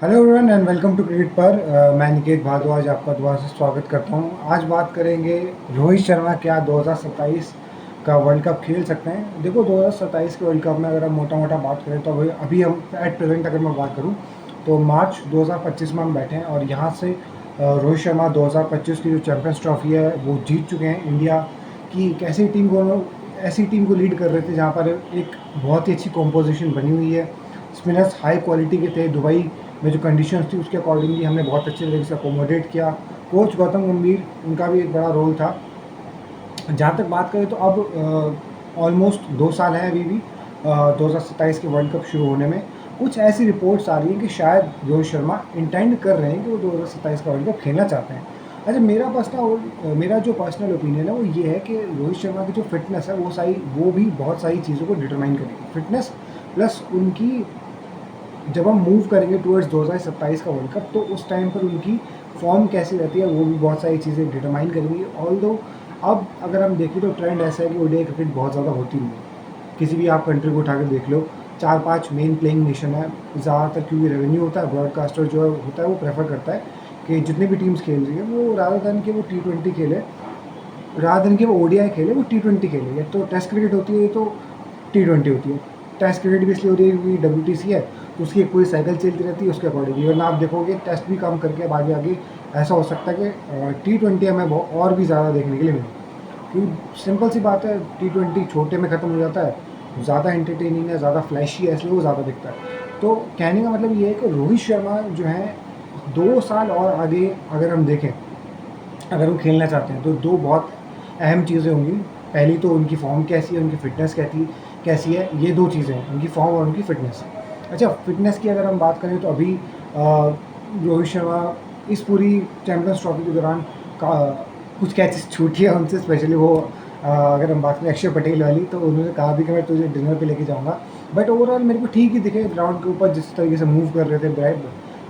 Hello everyone and welcome to cricket पर। मैं निकेत भारद्वाज आपका दोबारा से स्वागत करता हूं। आज बात करेंगे रोहित शर्मा क्या 2027 का वर्ल्ड कप खेल सकते हैं। देखो 2027 के वर्ल्ड कप में अगर हम मोटा मोटा बात करें तो अभी हम एट प्रेजेंट अगर मैं बात करूं तो मार्च 2025 में हम बैठे हैं और यहां से रोहित शर्मा 2025 की जो चैंपियंस ट्रॉफी है वो जीत चुके हैं। इंडिया की एक ऐसी टीम को लीड कर रहे थे जहाँ पर एक बहुत ही अच्छी कॉम्पोजिशन बनी हुई है। स्पिनर्स हाई क्वालिटी के थे। दुबई में जो कंडीशंस थी उसके अकॉर्डिंगली हमने बहुत अच्छे तरीके से अकोमोडेट किया। कोच गौतम गंभीर, उनका भी एक बड़ा रोल था। जहाँ तक बात करें तो अब ऑलमोस्ट 2 साल हैं अभी भी 2027 के वर्ल्ड कप शुरू होने में। कुछ ऐसी रिपोर्ट्स आ रही हैं कि शायद रोहित शर्मा इंटेंड कर रहे हैं कि वो 2027 का वर्ल्ड कप खेलना चाहते हैं। अच्छा, मेरा जो पर्सनल ओपिनियन है वो ये है कि रोहित शर्मा की जो फिटनेस है वो भी बहुत सारी चीज़ों को डिटरमाइन करेगी। फिटनेस प्लस उनकी जब हम मूव करेंगे टुवर्ड्स 2027 का वर्ल्ड कप तो उस टाइम पर उनकी फॉर्म कैसी रहती है वो भी बहुत सारी चीज़ें डिटरमाइन करेंगी। ऑल्दो अब अगर हम देखें तो ट्रेंड ऐसा है कि ओडीआई क्रिकेट बहुत ज़्यादा होती नहीं है। किसी भी आप कंट्री को उठा कर देख लो, 4-5 मेन प्लेइंग नेशन है ज़्यादातर, क्योंकि रेवेन्यू होता है। ब्रॉडकास्टर जो होता है वो प्रेफर करता है कि जितनी भी टीम्स खेल रही है वो रादर देन कि वो T20 खेले, रादर देन कि वो ओडीआई खेले, वो T20 खेले। या तो टेस्ट क्रिकेट होती है तो T20 होती है। टेस्ट क्रिकेट भी इसलिए होती है क्योंकि WTC है तो उसकी एक पूरी साइकिल चलती रहती है, उसके अकॉर्डिंग वरना आप देखोगे टेस्ट भी कम करके अब आगे आगे ऐसा हो सकता है कि T20 हमें और भी ज़्यादा देखने के लिए मिले। क्योंकि सिंपल सी बात है, T20 छोटे में ख़त्म हो जाता है, ज़्यादा एंटरटेनिंग है, ज़्यादा फ्लैशी है, इसलिए वो ज़्यादा दिखता है। तो कहने का मतलब ये है कि रोहित शर्मा जो है 2 साल और आगे अगर हम देखें, अगर वो खेलना चाहते हैं तो 2 बहुत अहम चीज़ें होंगी। पहली तो उनकी फॉर्म कैसी है, उनकी फ़िटनेस कैसी है, ये 2 चीज़ें हैं, उनकी फॉर्म और उनकी फ़िटनेस। अच्छा, फ़िटनेस की अगर हम बात करें तो अभी रोहित शर्मा इस पूरी चैंपियंस ट्रॉफी के दौरान का कुछ कैचेस छूटी है उनसे, स्पेशली वो अगर हम बात करें अक्षय पटेल वाली, तो उन्होंने कहा भी कि मैं तुझे डिनर पे लेके जाऊँगा। बट ओवरऑल मेरे को ठीक ही दिखे ग्राउंड के ऊपर जिस तरीके से मूव कर रहे थे।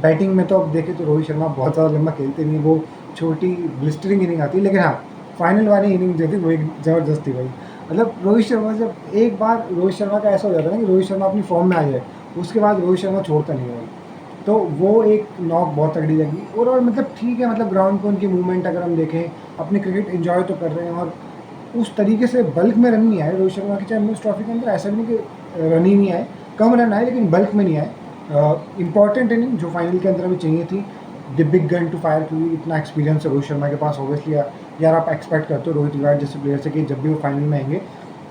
बैटिंग में तो अब देखें तो रोहित शर्मा बहुत ज़्यादा लंबा खेलते नहीं, वो छोटी ब्लिस्टरिंग इनिंग आती है। लेकिन हाँ, फाइनल वाली इनिंग जो थी वो एक ज़बरदस्त थी भाई। मतलब रोहित शर्मा, जब एक बार रोहित शर्मा का ऐसा हो जाता है ना कि रोहित शर्मा अपनी फॉर्म में आ जाए, उसके बाद रोहित शर्मा छोड़ता नहीं है भाई। तो वो एक नॉक बहुत तगड़ी लगी। और मतलब ठीक है, मतलब ग्राउंड पे उनकी मूवमेंट अगर हम देखें, अपनी क्रिकेट एंजॉय तो कर रहे हैं और उस तरीके से बल्क में रन नहीं आए रोहित शर्मा की चैंपियंस ट्रॉफी के अंदर। ऐसा भी नहीं कि रन ही नहीं आए, कम रन आए लेकिन बल्क में नहीं आए। इंपॉर्टेंट इनिंग जो फाइनल के अंदर हमें चाहिए थी, the big gun to fire, क्योंकि इतना एक्सपीरियंस है रोहित शर्मा के पास। ऑब्वियसली यार आप एक्सपेक्ट करते हो रोहित विराट जैसे प्लेयर से कि जब भी वो फाइनल में आएंगे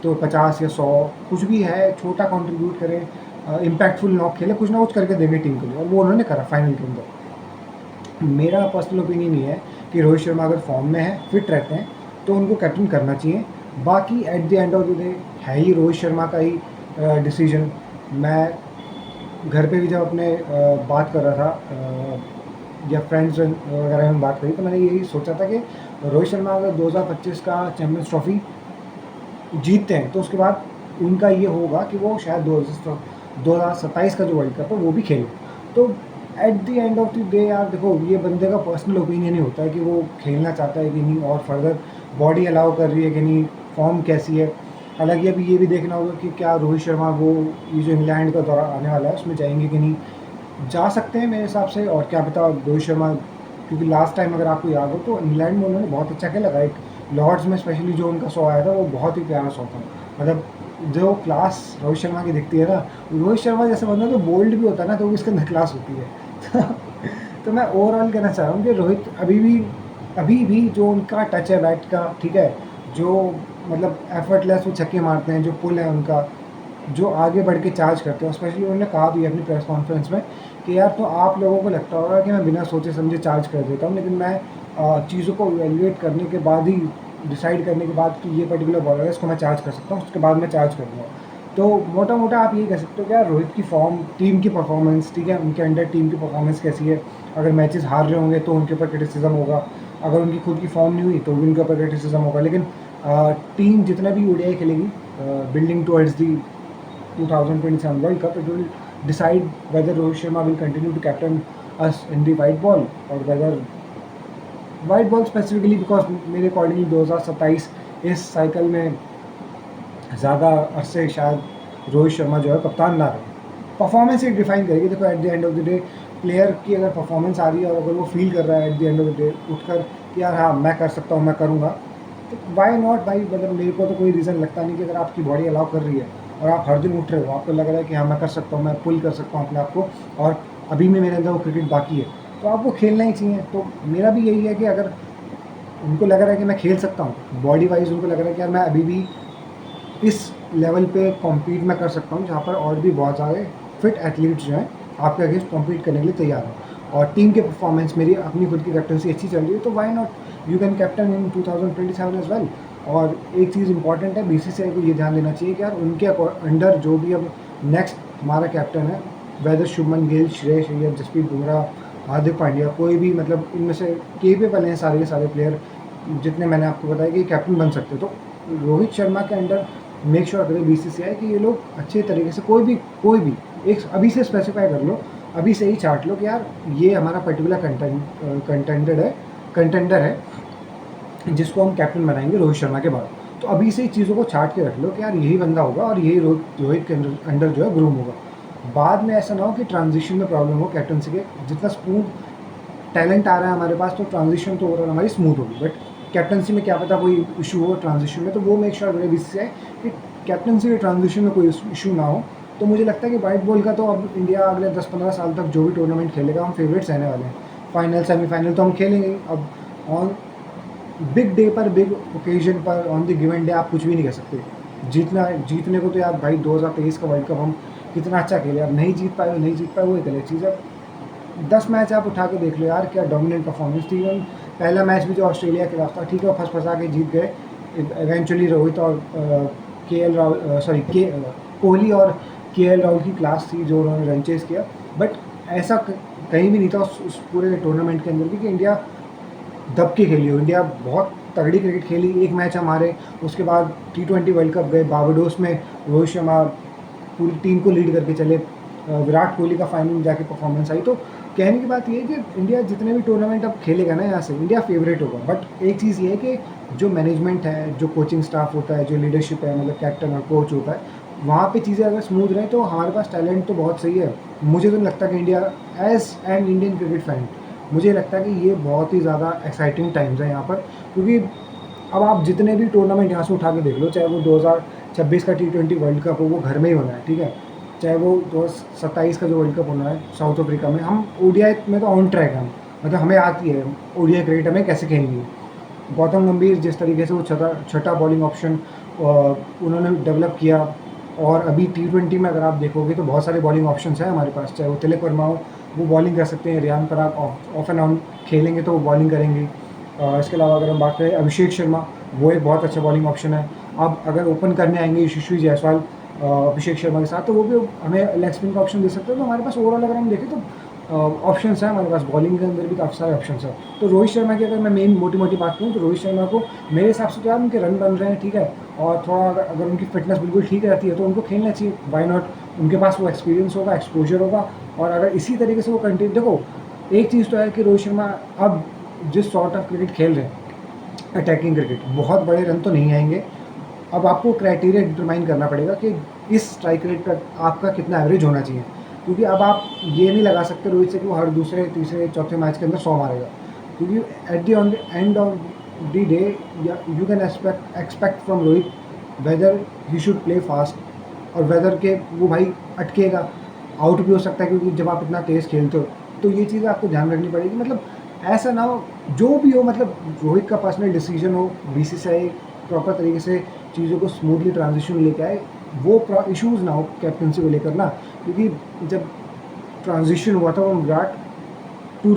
तो 50 या 100 कुछ भी है छोटा कंट्रीब्यूट करें, इम्पैक्टफुल नॉक खेले, कुछ ना कुछ करके देंगे टीम के लिए, और वो उन्होंने करा फाइनल के अंदर। मेरा पर्सनल ओपिनियन ये है कि रोहित शर्मा अगर फॉर्म में है, फिट रहते हैं, तो उनको कैप्टन करना चाहिए। बाकी at the end of the day है ही रोहित शर्मा का ही डिसीजन। मैं घर पे भी जब अपने बात कर रहा था या फ्रेंड्स वगैरह में बात करी, तो मैंने यही सोचा था कि रोहित शर्मा अगर 2025 का चैम्पियंस ट्रॉफी जीतते हैं तो उसके बाद उनका ये होगा कि वो शायद 2027 का जो वर्ल्ड कप है वो भी खेलें। तो at the end of the day यार देखो, ये बंदे का पर्सनल ओपिनियन ही होता है कि वो खेलना चाहता है कि नहीं, और फर्दर बॉडी अलाउ कर रही है कि नहीं, फॉर्म कैसी है। हालांकि अभी ये भी देखना होगा कि क्या रोहित शर्मा वो ये जो इंग्लैंड का दौरा आने वाला है उसमें जाएंगे कि नहीं। जा सकते हैं मेरे हिसाब से, और क्या पता रोहित शर्मा, क्योंकि लास्ट टाइम अगर आपको याद हो तो इंग्लैंड में उन्होंने बहुत अच्छा खेला। एक लॉर्ड्स में स्पेशली जो उनका शो आया था वो बहुत ही प्यारा शो था। मतलब जो क्लास रोहित शर्मा की दिखती है ना, रोहित शर्मा जैसे बंदा तो बोल्ड भी होता है ना, तो उसके अंदर क्लास होती है। तो मैं ओवरऑल कहना चाह रहा हूँ कि रोहित अभी भी जो उनका टच है बैट का, ठीक है, जो मतलब एफर्टलेस वो छक्के मारते हैं, जो पुल है उनका, जो आगे बढ़ के चार्ज करते हैं। स्पेशली उन्होंने कहा भी अपनी प्रेस कॉन्फ्रेंस में कि यार तो आप लोगों को लगता होगा कि मैं बिना सोचे समझे चार्ज कर देता हूँ, लेकिन मैं चीज़ों को इवेल्युएट करने के बाद ही, डिसाइड करने के बाद कि ये पर्टिकुलर बॉलर है, इसको मैं चार्ज कर सकता हूँ, उसके बाद मैं चार्ज करूँगा। तो मोटा मोटा आप ये कह सकते हो कि यार रोहित की फॉर्म, टीम की परफॉर्मेंस, ठीक है, उनके अंडर टीम की परफॉर्मेंस कैसी है। अगर मैचेस हार रहे होंगे तो उनके ऊपर क्रिटिसिज्म होगा, अगर उनकी खुद की फॉर्म नहीं हुई तो भी उनके ऊपर क्रिटिसिज्म होगा। लेकिन टीम जितना भी ओडीआई खेलेगी, building towards the 2027 World Cup, it will decide whether Rohit Sharma will continue to captain us in the white ball, or whether white ball specifically, because मेरे अकॉर्डिंगली 2027 इस साइकिल में ज़्यादा अरसे शायद रोहित शर्मा जो है कप्तान ना रहे। परफॉर्मेंस ही डिफाइन करेगी। देखो at the end of the day player की अगर परफॉर्मेंस आ रही है और अगर वो फील कर रहा है at the end of the day उठकर कि यार हाँ मैं कर सकता हूँ, मैं करूँगा, तो वाई नॉट भाई। मतलब मेरे को तो कोई रीज़न लगता नहीं कि अगर आपकी बॉडी अलाउ कर रही है और आप हर दिन उठ रहे हो, आपको लग रहा है कि हाँ मैं कर सकता हूँ, मैं पुल कर सकता हूँ अपने आप को, और अभी भी मेरे अंदर वो क्रिकेट बाकी है, तो आपको खेलना ही चाहिए। तो मेरा भी यही है कि अगर उनको लग रहा है कि मैं खेल सकता हूँ, बॉडी वाइज उनको लग रहा है कि यार मैं अभी भी इस लेवल पे कॉम्पीट मैं कर सकता हूँ जहाँ पर और भी बहुत सारे फिट एथलीट्स जो हैं आपके अगेंस्ट कॉम्पीट करने के लिए तैयार हैं, और टीम के परफॉर्मेंस मेरी अपनी खुद की कैप्टनसी अच्छी चल रही है, तो why not you can captain in 2027 as well. और एक चीज़ इंपॉर्टेंट है, बीसीसीआई को ये ध्यान देना चाहिए कि यार उनके अंडर जो भी अब नेक्स्ट हमारा कैप्टन है, वेदर शुभमन गिल, श्रेयस अय्यर, जसप्रीत बुमराह, हार्दिक पांड्या, कोई भी मतलब इनमें से केपेबल हैं सारे के सारे प्लेयर जितने मैंने आपको बताया कि कैप्टन बन सकते हैं, तो रोहित शर्मा के अंडर मेक श्योर करें बीसीसीआई कि ये लोग अच्छे तरीके से कोई भी एक अभी से स्पेसिफाई कर लो, अभी से ही चार्ट लो कि यार ये हमारा पर्टिकुलर कंटेंडर है जिसको हम कैप्टन बनाएंगे रोहित शर्मा के बाद। तो अभी से ही चीज़ों को छाट के रख लो कि यार यही बंदा होगा और यही रोहित के अंडर जो है ग्रूम होगा। बाद में ऐसा ना हो कि ट्रांजिशन में प्रॉब्लम हो कैप्टनसी के, जितना स्मूथ टैलेंट आ रहा है हमारे पास तो ट्रांजिशन तो ओवरऑल हमारी स्मूथ होगी, बट कैप्टनसी में क्या पता कोई इशू हो ट्रांजिशन में, तो वो मेक श्योर करें बीसीसीआई कि कैप्टनसी के ट्रांजिशन में कोई इशू ना हो। तो मुझे लगता है कि वाइट बॉल का तो अब इंडिया अगले 10-15 साल तक जो भी टूर्नामेंट खेलेगा हम फेवरेट्स रहने वाले हैं। फाइनल सेमीफाइनल तो हम खेलेंगे ही। अब ऑन बिग डे पर, बिग ओकेजन पर, ऑन द गिवन डे आप कुछ भी नहीं कह सकते। जीतने को तो यार भाई 2023 का वर्ल्ड कप हम कितना अच्छा खेले, अब नहीं जीत पाए नहीं जीत पाए वो एक अलग चीज़ है। 10 मैच आप उठा के देख लो यार, क्या डोमिनेंट परफॉर्मेंस थी। पहला मैच भी जो ऑस्ट्रेलिया के खिलाफ था, ठीक है फंसा के जीत गए इवेंचुअली। रोहित और कोहली और केएल राहुल की क्लास थी जो उन्होंने रन चेस किया, बट ऐसा कहीं भी नहीं था उस पूरे टूर्नामेंट के अंदर भी कि इंडिया दब के खेली हो। इंडिया बहुत तगड़ी क्रिकेट खेली, एक मैच हमारे, उसके बाद T20 वर्ल्ड कप गए बारबाडोस में, रोहित शर्मा पूरी टीम को लीड करके चले, विराट कोहली का फाइनल में जाके परफॉर्मेंस आई। तो कहने की बात ये है कि इंडिया जितने भी टूर्नामेंट अब खेलेगा ना यहाँ से इंडिया फेवरेट होगा। बट एक चीज़ ये है कि जो मैनेजमेंट है, जो कोचिंग स्टाफ होता है, जो लीडरशिप है, मतलब कैप्टन और कोच होता है, वहाँ पे चीज़ें अगर स्मूथ रहें तो हमारे पास टैलेंट तो बहुत सही है। मुझे तो नहीं लगता कि India as an Indian cricket fan मुझे लगता है कि ये बहुत ही ज़्यादा एक्साइटिंग टाइम्स है यहाँ पर, क्योंकि अब आप जितने भी टूर्नामेंट यहाँ से उठा के देख लो, चाहे वो 2026 का T20 वर्ल्ड कप हो वो घर में ही होना है, ठीक है, चाहे वो 2027 का जो वर्ल्ड कप होना है साउथ अफ्रीका में, हम ओडीआई में तो ऑन ट्रैक हैं, मतलब हमें आती है ओडीआई क्रिकेट हमें कैसे खेलनी है। गौतम गंभीर जिस तरीके से वो छठा बॉलिंग ऑप्शन उन्होंने डेवलप किया, और अभी T20 में अगर आप देखोगे तो बहुत सारे बॉलिंग ऑप्शंस हैं हमारे पास, चाहे वो तिलक वर्मा हो वो बॉलिंग कर सकते हैं, Riyan Parag of and on खेलेंगे तो वो बॉलिंग करेंगे। इसके अलावा अगर हम बात करें अभिषेक शर्मा, वो एक बहुत अच्छा बॉलिंग ऑप्शन है। अब अगर ओपन करने आएंगे यशस्वी जायसवाल अभिषेक शर्मा के साथ, तो वो भी हमें लेग स्पिन का ऑप्शन दे सकते हैं। तो हमारे पास ओवरऑल अगर हम देखें तो ऑप्शंस हैं हमारे पास, बॉलिंग के अंदर भी काफ़ी सारे ऑप्शंस हैं। तो रोहित शर्मा की अगर मैं मेन मोटी बात करूँ तो रोहित शर्मा को मेरे हिसाब से तो यार उनके रन बन रहे हैं, ठीक है, और थोड़ा अगर उनकी फिटनेस बिल्कुल ठीक रहती है तो उनको खेलना चाहिए, वाई नॉट। उनके पास वो एक्सपीरियंस होगा, एक्सपोजर होगा, और अगर इसी तरीके से वो कंटिन्यू, देखो एक चीज़ तो है कि रोहित शर्मा अब जिस सॉर्ट ऑफ क्रिकेट खेल रहे हैं, अटैकिंग क्रिकेट, बहुत बड़े रन तो नहीं आएंगे। अब आपको क्राइटेरिया डिटरमाइन करना पड़ेगा कि इस स्ट्राइक रेट पर आपका कितना एवरेज होना चाहिए, क्योंकि अब आप ये नहीं लगा सकते रोहित से कि वो हर दूसरे तीसरे चौथे मैच के अंदर 100 मारेगा, क्योंकि at the end of the day you can expect from Rohit weather he should play fast और वेदर के वो भाई अटकेगा, आउट भी हो सकता है, क्योंकि जब आप इतना तेज़ खेलते हो तो ये चीज़ें आपको ध्यान रखनी पड़ेगी। मतलब ऐसा ना हो जो भी हो, मतलब रोहित का पर्सनल डिसीजन हो, बीसीसीआई प्रॉपर तरीके से चीज़ों को स्मूथली ट्रांजिशन लेके आए, वो इश्यूज़ ना हो कैप्टनसी को लेकर ना, क्योंकि जब ट्रांजिशन हुआ था वो विराट टू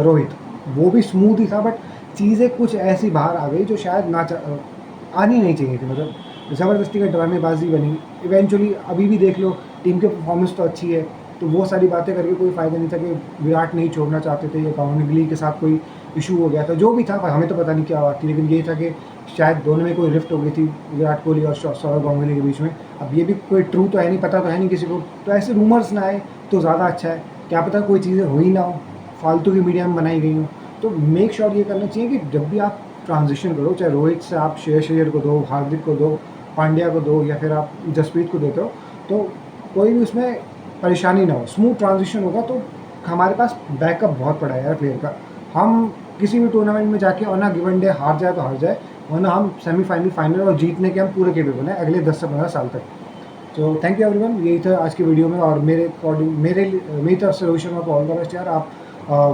रोहित वो भी स्मूथ ही था, बट चीज़ें कुछ ऐसी बाहर आ गई जो शायद आनी नहीं चाहिए थी, मतलब ज़बरदस्ती का ड्रामेबाजी बनी इवेंचुअली। अभी भी देख लो टीम की परफॉर्मेंस तो अच्छी है, तो वो सारी बातें करके कोई फ़ायदा नहीं था कि विराट नहीं छोड़ना चाहते थे या गांगुली के साथ कोई इशू हो गया था, जो भी था हमें तो पता नहीं क्या बात थी, लेकिन ये था कि शायद दोनों में कोई रिफ्ट हो गई थी विराट कोहली और सौरव गांगुली के बीच में। अब ये भी कोई ट्रू तो है नहीं, पता तो है नहीं किसी को, तो ऐसे रूमर्स ना आए तो ज़्यादा अच्छा है, क्या पता कोई चीज़ें हुई ना हो, फालतू की मीडिया में बनाई गई हो। तो मेक श्योर ये करना चाहिए कि जब भी आप ट्रांजिशन करो, चाहे रोहित से आप श्रेयस अय्यर को दो, हार्दिक को दो, पांड्या को दो, या फिर आप जसप्रीत को देते हो, तो कोई भी उसमें परेशानी ना हो, स्मूथ ट्रांजिशन होगा तो हमारे पास बैकअप बहुत पड़ा है यार प्लेयर का। हम किसी भी टूर्नामेंट में जाके और ना गिवन डे हार जाए तो हार जाए, वरना हम सेमीफाइनल, फाइनल और जीतने के हम पूरे केपेबल हैं अगले 10 से 15 साल तक। तो थैंक यू एवरीवन, यही था आज की वीडियो में। और मेरे अकॉर्डिंग मेरी तरफ से रोहित शर्मा को ऑल द बेस्ट यार। आप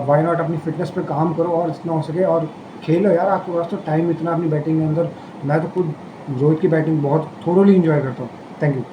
वाई नॉट अपनी फिटनेस पे काम करो और जितना हो सके और खेलो यार। आपके पास तो टाइम इतना अपनी बैटिंग के अंदर। मैं तो खुद रोहित की बैटिंग बहुत थोरोली इंजॉय करता हूँ। Thank you.